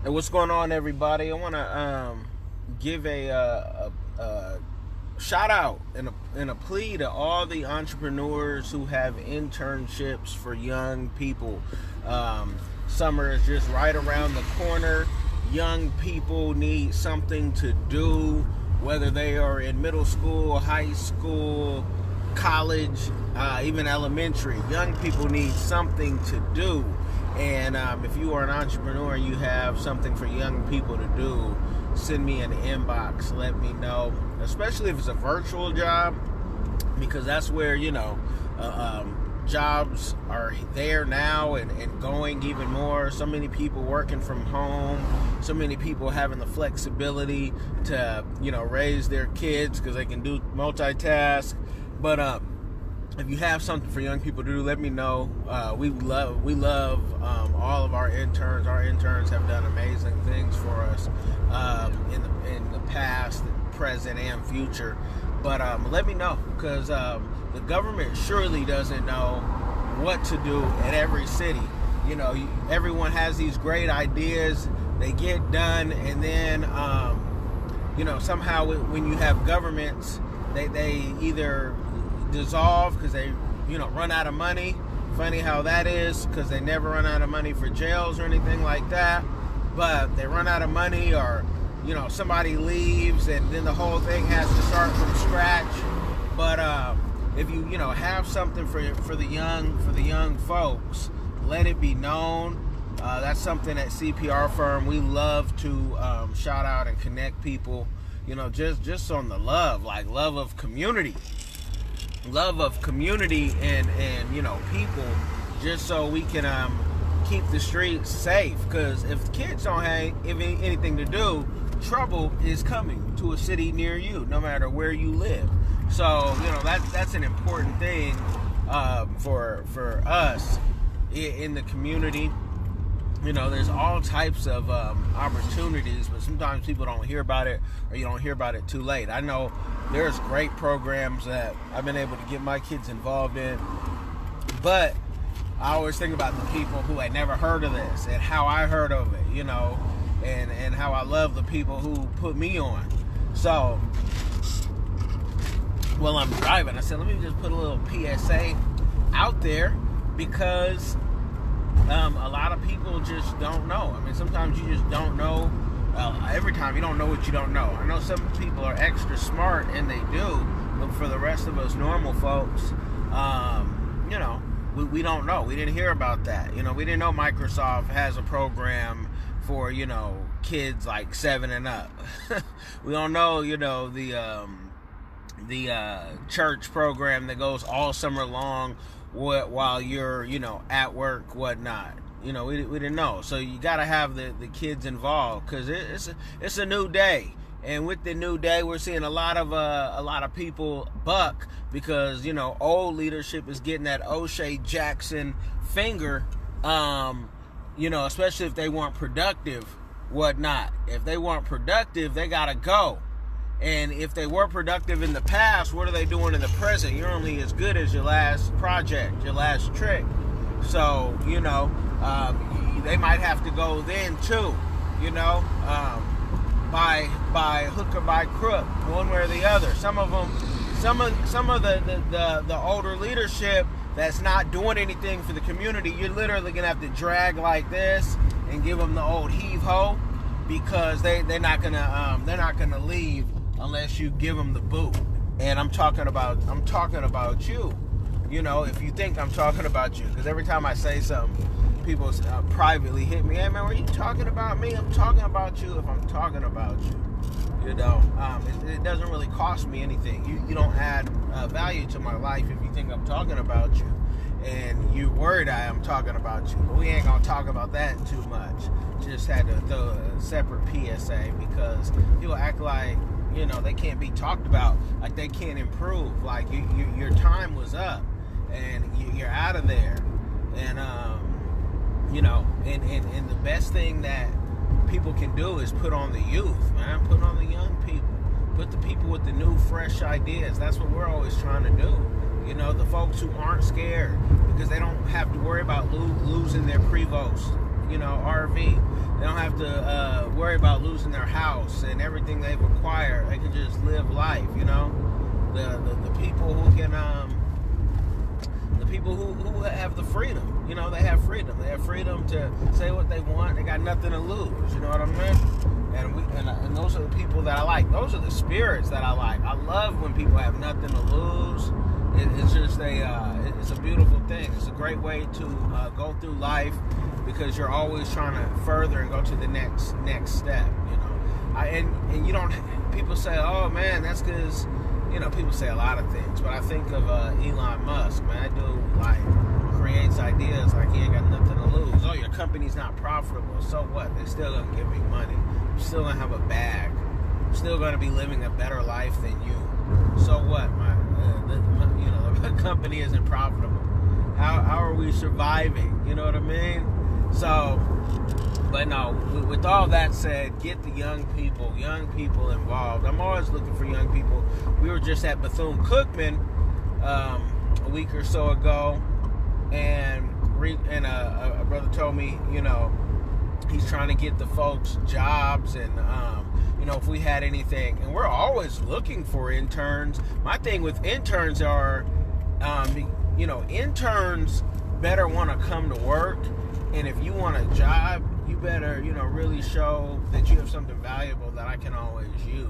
Hey, what's going on, everybody? I want to give a shout out and a plea to all the entrepreneurs who have internships for young people. Summer is just right around the corner. Young people need something to do, whether they are in middle school, high school, college, even elementary. Young people need something to do. And if you are an entrepreneur and you have something for young people to do, send me an inbox. Let me know, especially if it's a virtual job, because that's where, jobs are there now and going even more. So many people working from home, so many people having the flexibility to, raise their kids because they can do multitask. But if you have something for young people to do, let me know. We love all of our interns. Our interns have done amazing things for us in the past, present, and future. But let me know, because the government surely doesn't know what to do at every city. Everyone has these great ideas. They get done, and then somehow when you have governments, they either dissolve because they run out of money. Funny how that is, because they never run out of money for jails or anything like that, but they run out of money, or somebody leaves and then the whole thing has to start from scratch. But if you have something for the young folks, let it be known. That's something at CPR Firm we love to shout out and connect people, just on the love of community. Love of community and people, just so we can keep the streets safe. Because if the kids don't have anything to do, trouble is coming to a city near you, no matter where you live. So that's an important thing for us in the community. There's all types of opportunities, but sometimes people don't hear about it, or you don't hear about it too late. I know there's great programs that I've been able to get my kids involved in, but I always think about the people who had never heard of this and how I heard of it, and how I love the people who put me on. So while I'm driving, I said, let me just put a little PSA out there, because a lot of people just don't know. I mean, sometimes you just don't know. Every time you don't know what you don't know. I know some people are extra smart, and they do, but for the rest of us normal folks, we don't know. We didn't hear about that. We didn't know Microsoft has a program for, kids like 7 and up. We don't know, the church program that goes all summer long while you're, at work, whatnot. We didn't know. So you got to have the kids involved, because it's a new day. And with the new day, we're seeing a lot of people buck, because old leadership is getting that O'Shea Jackson finger. Especially if they weren't productive, whatnot. If they weren't productive, they gotta go. And if they were productive in the past, what are they doing in the present? You're only as good as your last project, your last trick. So they might have to go then too. By hook or by crook, one way or the other. Some of the older leadership that's not doing anything for the community, you're literally gonna have to drag like this and give them the old heave ho, because they're not gonna leave unless you give them the boot. And I'm talking about you. If you think I'm talking about you, because every time I say something, people privately hit me. Hey man, were you talking about me? I'm talking about you. If I'm talking about you, it doesn't really cost me anything. You don't add value to my life if you think I'm talking about you, and you're worried I am talking about you. But we ain't gonna talk about that too much. Just had to throw a separate PSA, because people act like they can't be talked about, like they can't improve, like your time was up and you're out of there. And and the best thing that people can do is put on the youth, man. Put on the young people. Put the people with the new, fresh ideas. That's what we're always trying to do. The folks who aren't scared because they don't have to worry about losing their Prevost, RV. They don't have to worry about losing their house and everything they've acquired. They can just live life, you know. The people who can, the people who have the freedom, you know, they have freedom. They have freedom to say what they want. They got nothing to lose, you know what I mean? And those are the people that I like. Those are the spirits that I like. I love when people have nothing to lose. It's just it's a beautiful thing. It's a great way to go through life, because you're always trying to further and go to the next step, you know. And you don't. People say, "Oh man, that's because," you know. People say a lot of things, but I think of Elon Musk. Man, that dude like creates ideas like he ain't got nothing to lose. Oh, your company's not profitable, so what? They're still gonna give me money. I'm still gonna have a bag. I'm still gonna be living a better life than you. So what? The company isn't profitable. How are we surviving? You know what I mean? So, but no, with all that said, get the young people involved. I'm always looking for young people. We were just at Bethune-Cookman a week or so ago, and a brother told me, you know, he's trying to get the folks jobs, and you know, if we had anything, and we're always looking for interns. My thing with interns are, you know, interns better want to come to work, and if you want a job, you better, you know, really show that you have something valuable that I can always use.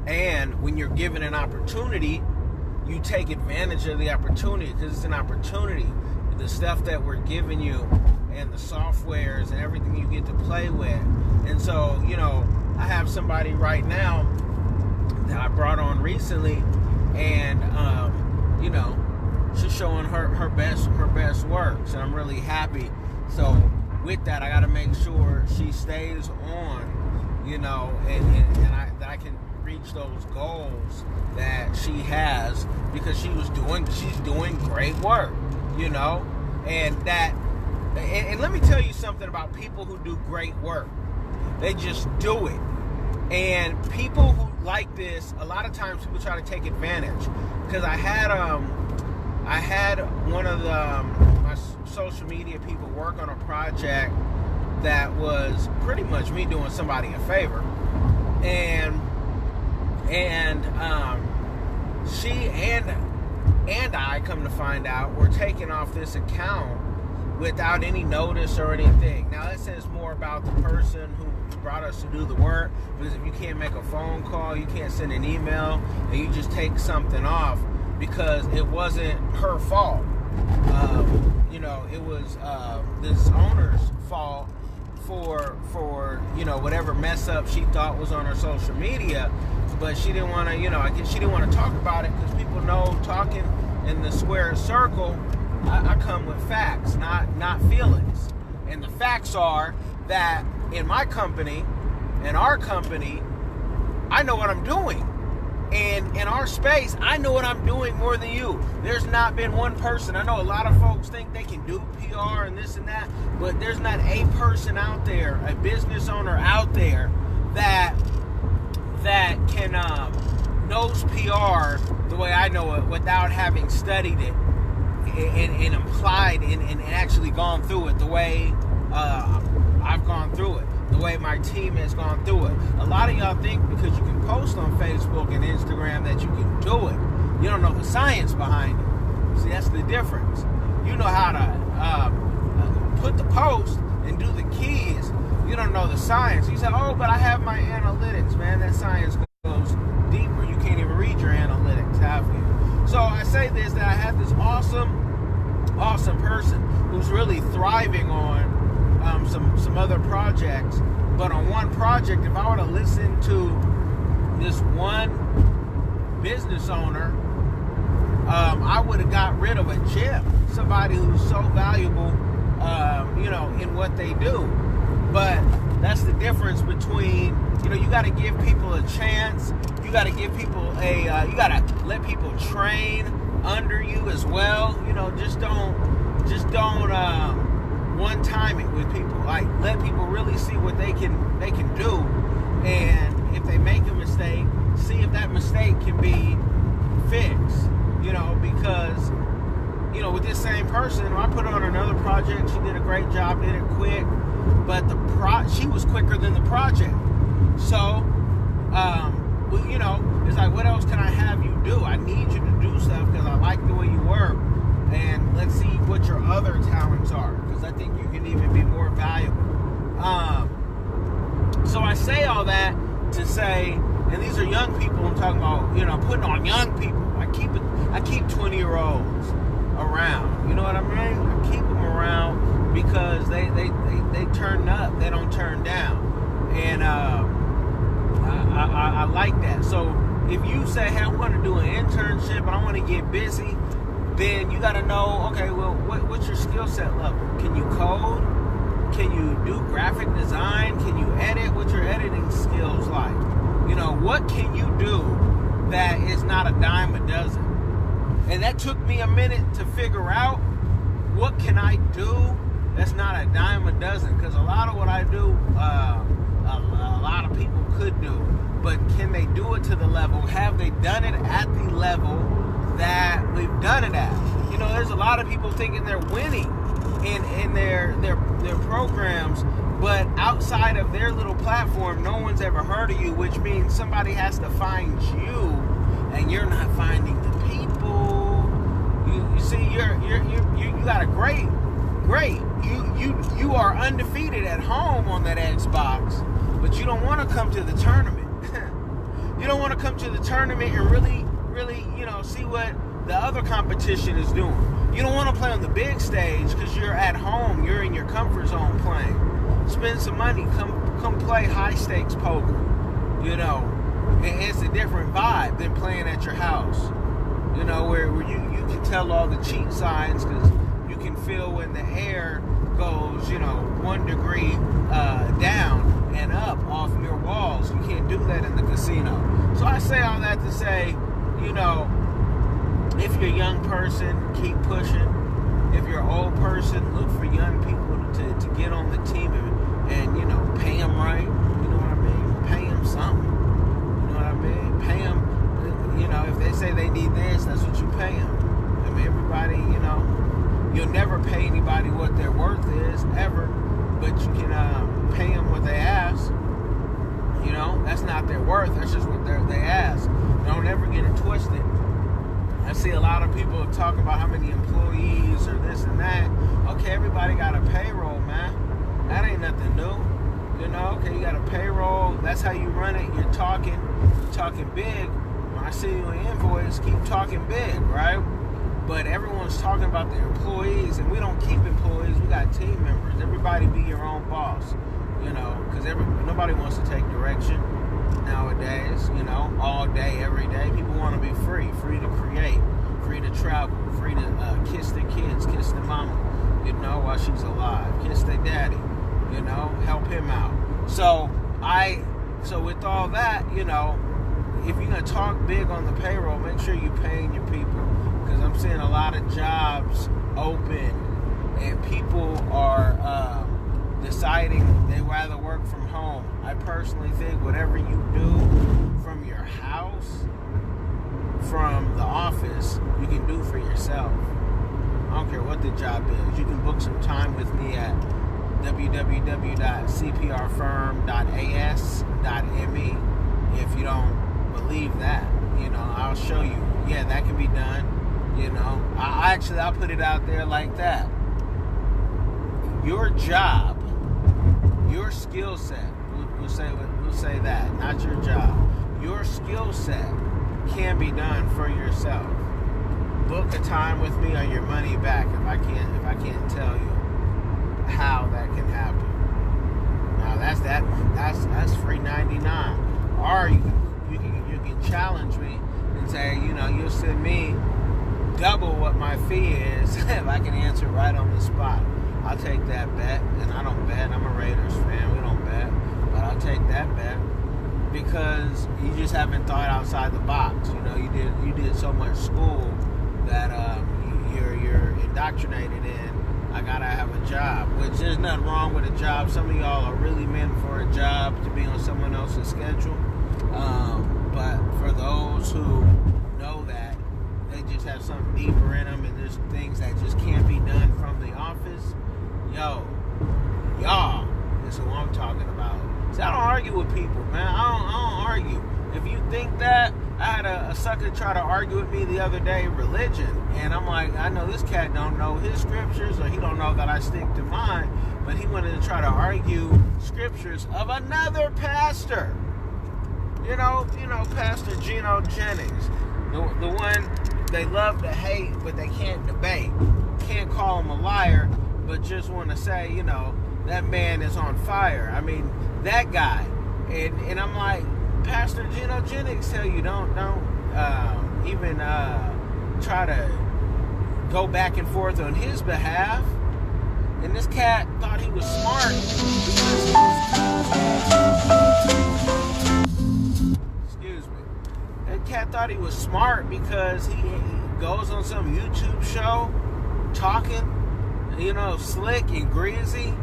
And when you're given an opportunity, you take advantage of the opportunity, because it's an opportunity. The stuff that we're giving you and the softwares and everything you get to play with. And so, you know, I have somebody right now that I brought on recently, and you know, she's showing her best works, and I'm really happy. So with that, I got to make sure she stays on, you know, and that I can reach those goals that she has, because she's doing great work, you know. And let me tell you something about people who do great work. They just do it. And people who like this, a lot of times people try to take advantage. Because I had one of my social media people work on a project that was pretty much me doing somebody a favor. And she and I, come to find out, were taken off this account without any notice or anything. Now, that says more about the person who brought us to do the work, because if you can't make a phone call, you can't send an email, and you just take something off, because it wasn't her fault. You know, it was this owner's fault for you know, whatever mess up she thought was on her social media. But she didn't want to, you know, I guess she didn't want to talk about it, because people know, talking in the square circle, I come with facts, not feelings. And the facts are that in my company, in our company, I know what I'm doing. And in our space, I know what I'm doing more than you. There's not been one person. I know a lot of folks think they can do PR and this and that, but there's not a person out there, a business owner out there, that can knows PR the way I know it, without having studied it and applied and actually gone through it the way I've gone through it, the way my team has gone through it. A lot of y'all think because you can post on Facebook and Instagram that you can do it. You don't know the science behind it. See, that's the difference. You know how to put the post and do the keys. You don't know the science. You say, oh, but I have my analytics, man. That science goes deeper. You can't even read your analytics, have you? So I say this, that I had this awesome person who's really thriving on some other projects. But on one project, if I were to listen to this one business owner, I would have got rid of a gem, somebody who's so valuable, you know, in what they do. But that's the difference between, you know, you got to give people a chance. You got to give people you got to let people train under you as well. You know, just don't one time it with people. Like, let people really see what they can do. And if they make a mistake, see if that mistake can be fixed. You know, because, you know, with this same person, I put her on another project. She did a great job, did it quick. but she was quicker than the project. So, it's like, what else can I have you do? I need you to do stuff because I like the way you work, and let's see what your other talents are, because I think you can even be more valuable. So I say all that to say, and these are young people I'm talking about, putting on young people. I keep 20-year-olds around. You know what I mean? I keep them around because they turn up. They don't turn down. And I like that. So if you say, hey, I want to do an internship, I want to get busy, then you got to know, okay, well, what's your skill set level? Can you code? Can you do graphic design? Can you edit? What's your editing skills like? What can you do that is not a dime a dozen? And that took me a minute to figure out, what can I do that's not a dime a dozen? Because a lot of what I do, a lot of people could do, but can they do it to the level? Have they done it at the level that we've done it at? There's a lot of people thinking they're winning in their programs, but outside of their little platform, no one's ever heard of you, which means somebody has to find you, and you're not finding the people. You see, you got a great. You are undefeated at home on that Xbox, but you don't want to come to the tournament. You don't want to come to the tournament and really, see what the other competition is doing. You don't want to play on the big stage because you're at home. You're in your comfort zone playing. Spend some money. Come play high stakes poker. It's a different vibe than playing at your house. Where you can tell all the cheat signs, because you can feel when the air goes, 1 degree down and up off your walls. You can't do that in the casino. So I say all that to say, if you're a young person, keep pushing. If you're an old person, look for young people to get on the team and pay them right. You know what I mean? Pay them something. You know what I mean? Pay them, if they say they need this, that's what you pay them. I mean, everybody, you'll never pay anybody what their worth is, ever, but you can pay them what they ask. That's not their worth, that's just what they ask. Don't ever get it twisted. I see a lot of people talking about how many employees or this and that. Okay, everybody got a payroll, man. That ain't nothing new. Okay, you got a payroll. That's how you run it. You're talking big. When I see you an invoice, keep talking big, right? But everyone's talking about their employees, and we don't keep employees. We got team members. Everybody be your own boss, because nobody wants to take direction nowadays, all day, every day. People want to be free to create, free to travel, free to kiss their kids, kiss their mama, while she's alive, kiss their daddy, help him out. So with all that, if you're going to talk big on the payroll, make sure you're paying your people, because I'm seeing a lot of jobs open, and people are deciding they rather work from home. I personally think whatever you do from your house, from the office, you can do for yourself. I don't care what the job is. You can book some time with me at www.cprfirm.as.me. If you don't believe that, I'll show you. Yeah, that can be done. I'll put it out there like that. Your job, your skill set, we'll say that, not your job. Your skill set can be done for yourself. Book a time with me, or your money back if I can't tell you how that can happen. Now that's free 99. Or you can challenge me and say, you'll send me double what my fee is if I can answer right on the spot. I'll take that bet, and I don't bet. I'm a Raiders fan. We don't bet, but I'll take that bet because you just haven't thought outside the box. You did so much school that you're indoctrinated in. I gotta have a job, which there's nothing wrong with a job. Some of y'all are really meant for a job to be on someone else's schedule. But for those who know that they just have something deeper in them, and there's things that just can't be done from the office, y'all talking about. See, I don't argue with people, man. I don't argue. If you think that, I had a sucker try to argue with me the other day, religion, and I'm like, I know this cat don't know his scriptures, or he don't know that I stick to mine, but he wanted to try to argue scriptures of another pastor. You know, Pastor Geno Jennings, the one they love to hate, but they can't debate. Can't call him a liar, but just want to say, that man is on fire. I mean, that guy, and I'm like, Pastor Geno Jennings tell you don't even try to go back and forth on his behalf. And this cat thought he was smart excuse me. That cat thought he was smart because he goes on some YouTube show talking, slick and greasy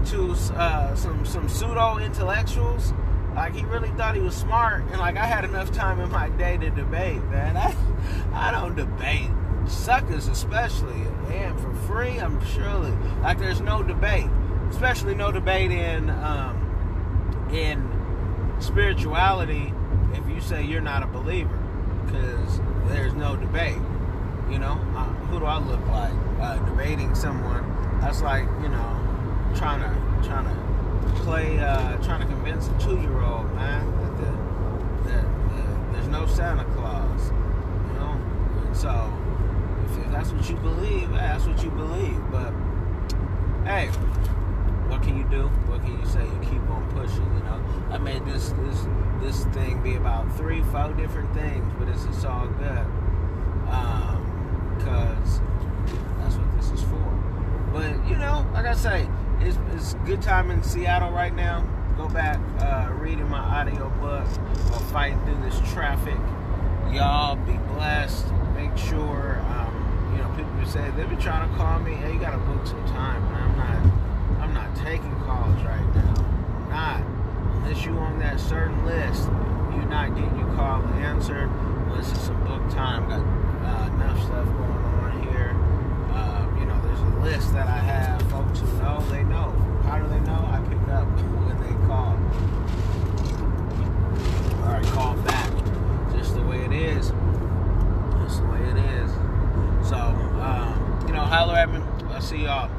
to some pseudo intellectuals. Like, he really thought he was smart, and like, I had enough time in my day to debate, man. I don't debate. Suckers especially, man, for free, I'm surely, like, there's no debate. Especially no debate in spirituality if you say you're not a believer, because there's no debate. Who do I look like? Debating someone. That's like, trying to convince a 2-year-old, man, that there's no Santa Claus, and so if that's what you believe, that's what you believe. But hey, what can you do? What can you say? You keep on pushing. I made this thing be about 3-4 different things, but it's all good, because that's what this is for. But like I say, it's a good time in Seattle right now. Go back, reading my audio book while fighting through this traffic. Y'all be blessed. Make sure, people say they've been trying to call me. Hey, you gotta book some time, man. I'm not taking calls right now. I'm not. Unless you on that certain list, you're not getting your call answered. Unless it's some book time. Got enough stuff going on here. There's a list that I have. Folks who know, they know. How do they know? I pick up when they call. Or I call back. Just the way it is. Just the way it is. So, holler at me. I'll see y'all.